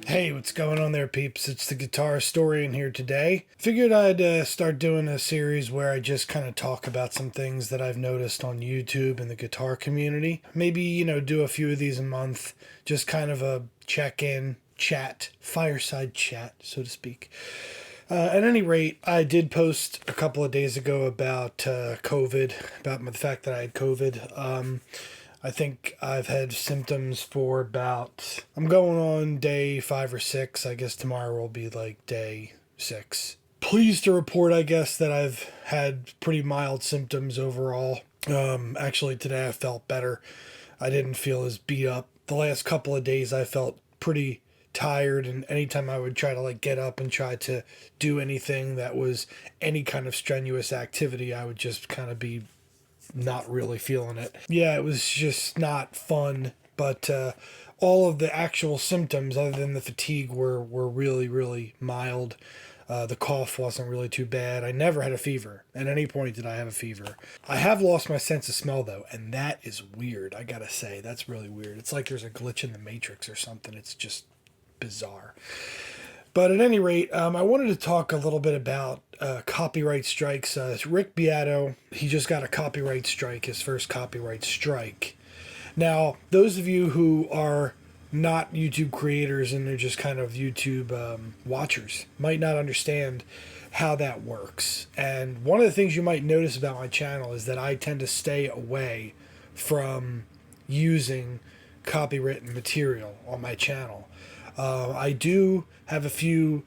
Hey, what's going on there, peeps? It's the Guitar Historian here today. Figured I'd start doing a series where I just kind of talk about some things that I've noticed on YouTube and the guitar community. Maybe, do a few of these a month, just kind of a check-in, chat, fireside chat, so to speak. At any rate, I did post a couple of days ago about COVID, about the fact that I had COVID. I think I've had symptoms for I'm going on day 5 or 6. I guess tomorrow will be like day 6. Pleased to report, I guess, that I've had pretty mild symptoms overall. Actually, today I felt better. I didn't feel as beat up. The last couple of days I felt pretty tired, and anytime I would try to get up and try to do anything that was any kind of strenuous activity, I would just kind of be not really feeling it. Yeah, it was just not fun, but all of the actual symptoms other than the fatigue were really, really mild. The cough wasn't really too bad. I never had a fever. At any point did I have a fever. I have lost my sense of smell, though, and that is weird. I gotta say, that's really weird. It's like there's a glitch in the Matrix or something. It's just bizarre. But at any rate, I wanted to talk a little bit about copyright strikes. Rick Beato, he just got a copyright strike, his first copyright strike. Now, those of you who are not YouTube creators and they're just kind of YouTube watchers might not understand how that works. And one of the things you might notice about my channel is that I tend to stay away from using copywritten material on my channel. I do have a few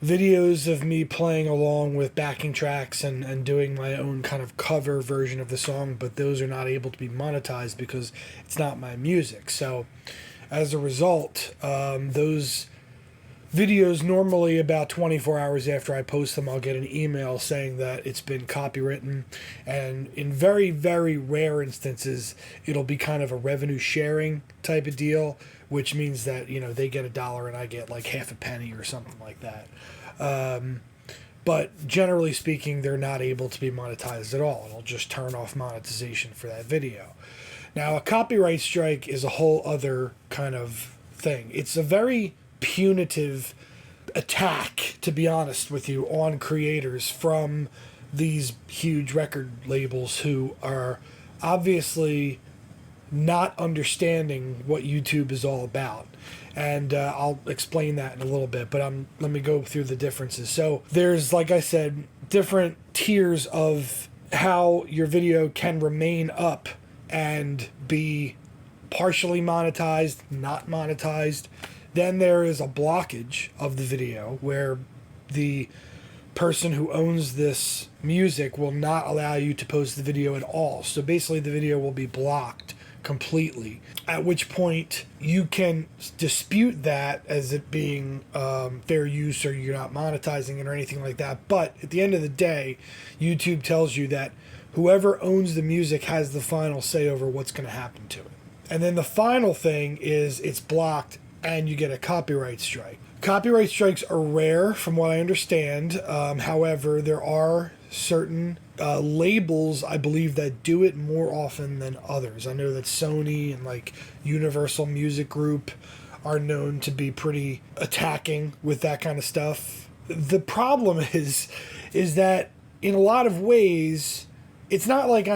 videos of me playing along with backing tracks and doing my own kind of cover version of the song, but those are not able to be monetized because it's not my music. So as a result, those videos, normally about 24 hours after I post them, I'll get an email saying that it's been copywritten, and in very, very rare instances, it'll be kind of a revenue sharing type of deal, which means that, they get $1 and I get like half a penny or something like that. But generally speaking, they're not able to be monetized at all. It'll just turn off monetization for that video. Now, a copyright strike is a whole other kind of thing. It's a very punitive attack, to be honest with you, on creators from these huge record labels who are obviously not understanding what YouTube is all about. And I'll explain that in a little bit, but let me go through the differences. So there's, like I said, different tiers of how your video can remain up and be partially monetized, not monetized. Then there is a blockage of the video where the person who owns this music will not allow you to post the video at all. So basically the video will be blocked completely, at which point you can dispute that as it being fair use, or you're not monetizing it or anything like that. But at the end of the day, YouTube tells you that whoever owns the music has the final say over what's going to happen to it. And then the final thing is it's blocked and you get a copyright strike. Copyright strikes are rare from what I understand. However, there are certain labels, I believe, that do it more often than others. I know that Sony and like Universal Music Group are known to be pretty attacking with that kind of stuff. The problem is that in a lot of ways, it's not like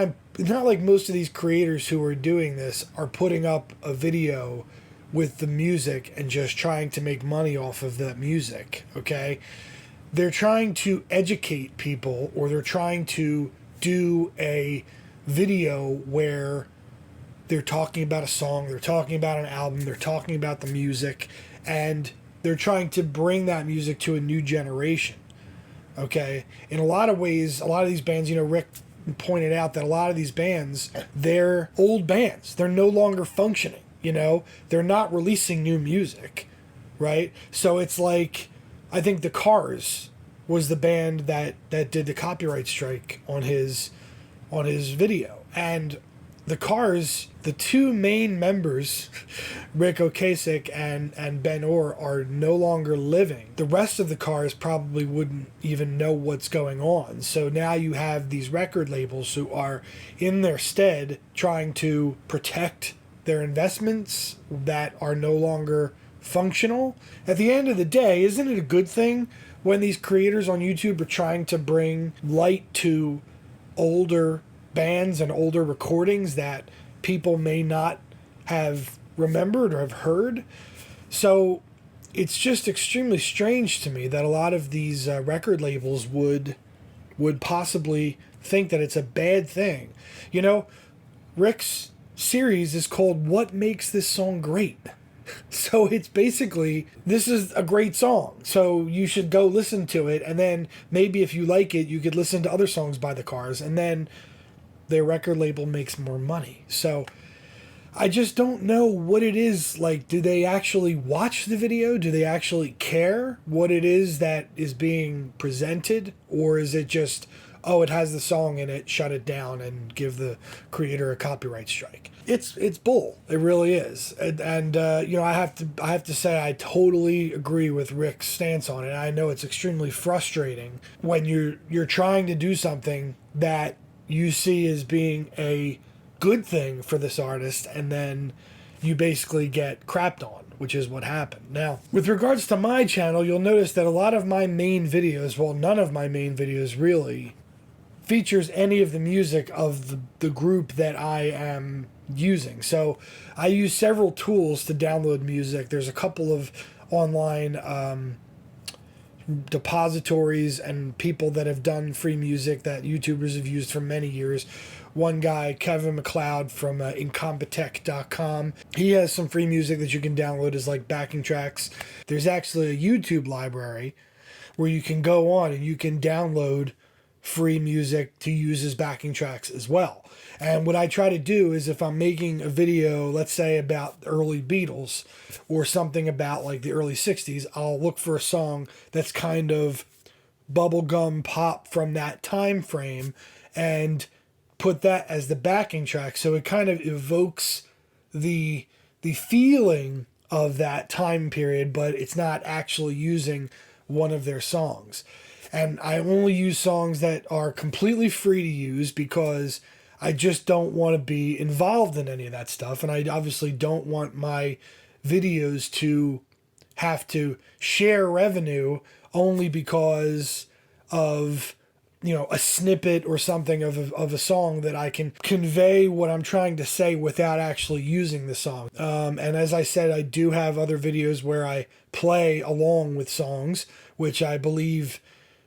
most of these creators who are doing this are putting up a video with the music and just trying to make money off of that music, okay? They're trying to educate people, or they're trying to do a video where they're talking about a song, they're talking about an album, they're talking about the music, and they're trying to bring that music to a new generation, okay? In a lot of ways, a lot of these bands, Rick pointed out that a lot of these bands, they're old bands. They're no longer functioning. They're not releasing new music, right? So it's like, I think the Cars was the band that did the copyright strike on his video. And the Cars, the two main members, Rick Ocasek and Ben Orr, are no longer living. The rest of the Cars probably wouldn't even know what's going on. So now you have these record labels who are in their stead trying to protect their investments that are no longer functional. At the end of the day, isn't it a good thing when these creators on YouTube are trying to bring light to older bands and older recordings that people may not have remembered or have heard? So it's just extremely strange to me that a lot of these record labels would possibly think that it's a bad thing. You know, Rick's series is called What Makes This Song Great? So it's basically, this is a great song, so you should go listen to it, and then maybe if you like it, you could listen to other songs by the Cars, and then their record label makes more money. So I just don't know what it is. Like, do they actually watch the video? Do they actually care what it is that is being presented? Or is it just, oh, it has the song in it, shut it down and give the creator a copyright strike? It's bull. It really is. And you know, I have to say I totally agree with Rick's stance on it. I know it's extremely frustrating when you're trying to do something that you see as being a good thing for this artist, and then you basically get crapped on, which is what happened. Now, with regards to my channel, you'll notice that a lot of my main videos, well, none of my main videos really features any of the music of the group that I am using. So I use several tools to download music. There's a couple of online depositories and people that have done free music that YouTubers have used for many years. One guy, Kevin MacLeod from incompetech.com, he has some free music that you can download as like backing tracks. There's actually a YouTube library where you can go on and you can download free music to use as backing tracks as well. And what I try to do is, if I'm making a video, let's say about the early Beatles or something about like the early 60s, I'll look for a song that's kind of bubblegum pop from that time frame and put that as the backing track, so it kind of evokes the feeling of that time period, but it's not actually using one of their songs. And I only use songs that are completely free to use because I just don't want to be involved in any of that stuff, and I obviously don't want my videos to have to share revenue only because of, you know, a snippet or something of a song that I can convey what I'm trying to say without actually using the song. And as I said, I do have other videos where I play along with songs, which I believe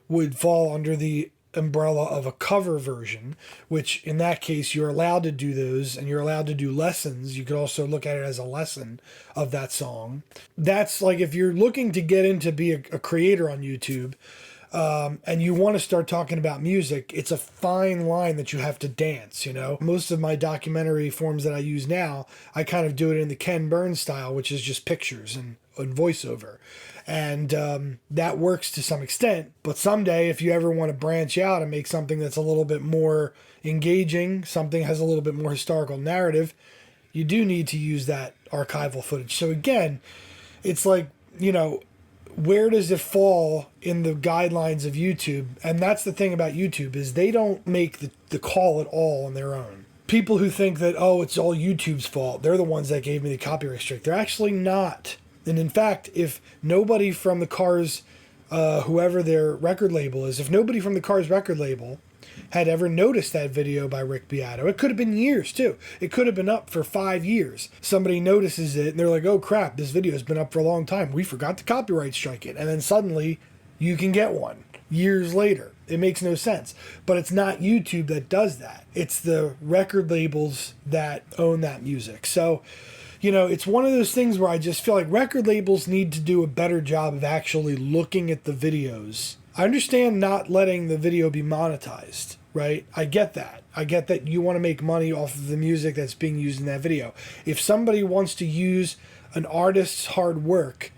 would fall under the umbrella of a cover version, which in that case you're allowed to do those, and you're allowed to do lessons. You could also look at it as a lesson of that song. That's like, if you're looking to get into be a creator on YouTube, and you want to start talking about music, it's a fine line that you have to dance, you know? Most of my documentary forms that I use now, I kind of do it in the Ken Burns style, which is just pictures and voiceover. And that works to some extent, but someday if you ever want to branch out and make something that's a little bit more engaging, something has a little bit more historical narrative, you do need to use that archival footage. So again, it's like, you know, where does it fall in the guidelines of YouTube? And that's the thing about YouTube, is they don't make the call at all on their own. People who think that, oh, it's all YouTube's fault, they're the ones that gave me the copyright strike. They're actually not. And in fact, if nobody from the Cars, whoever their record label is, if nobody from the Cars record label had ever noticed that video by Rick Beato, it could have been years too. It could have been up for 5 years. Somebody notices it and they're like, oh crap, this video has been up for a long time. We forgot to copyright strike it. And then suddenly you can get one years later. It makes no sense. But it's not YouTube that does that. It's the record labels that own that music. So, you know, it's one of those things where I just feel like record labels need to do a better job of actually looking at the videos. I understand not letting the video be monetized, right? I get that. I get that you want to make money off of the music that's being used in that video. If somebody wants to use an artist's hard work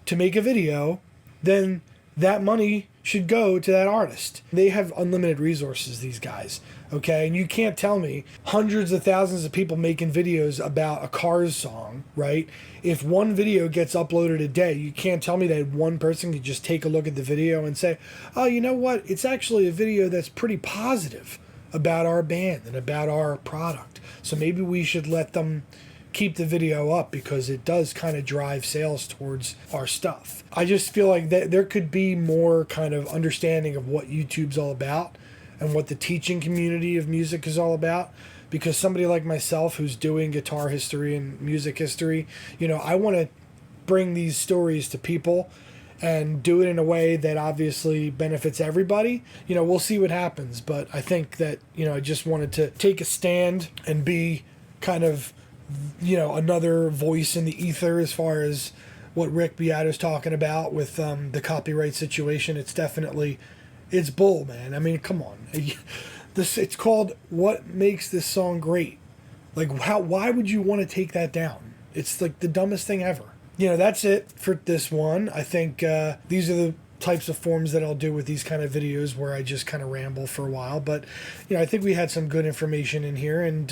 to make a video, then that money should go to that artist. They have unlimited resources, these guys, okay? And you can't tell me hundreds of thousands of people making videos about a Cars song, right? If one video gets uploaded a day, you can't tell me that one person could just take a look at the video and say, oh, you know what? It's actually a video that's pretty positive about our band and about our product. So maybe we should let them keep the video up because it does kind of drive sales towards our stuff. I just feel like that there could be more kind of understanding of what YouTube's all about and what the teaching community of music is all about. Because somebody like myself who's doing guitar history and music history, I want to bring these stories to people and do it in a way that obviously benefits everybody. We'll see what happens, but I think that, I just wanted to take a stand and be kind of, another voice in the ether as far as what Rick Beato's talking about with the copyright situation. It's bull, man. I mean, come on. It's called What Makes This Song Great. Like, why would you want to take that down? It's like the dumbest thing ever. That's it for this one. I think these are the types of forms that I'll do with these kind of videos where I just kind of ramble for a while. But, I think we had some good information in here. And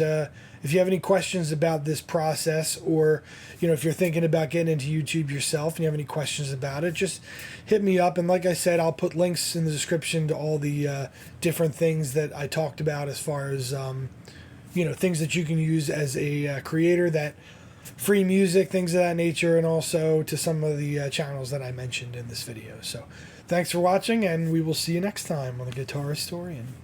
if you have any questions about this process, or, if you're thinking about getting into YouTube yourself and you have any questions about it, just hit me up. And like I said, I'll put links in the description to all the different things that I talked about as far as, things that you can use as a creator, that free music, things of that nature, and also to some of the channels that I mentioned in this video. So thanks for watching, and we will see you next time on The Guitar Historian.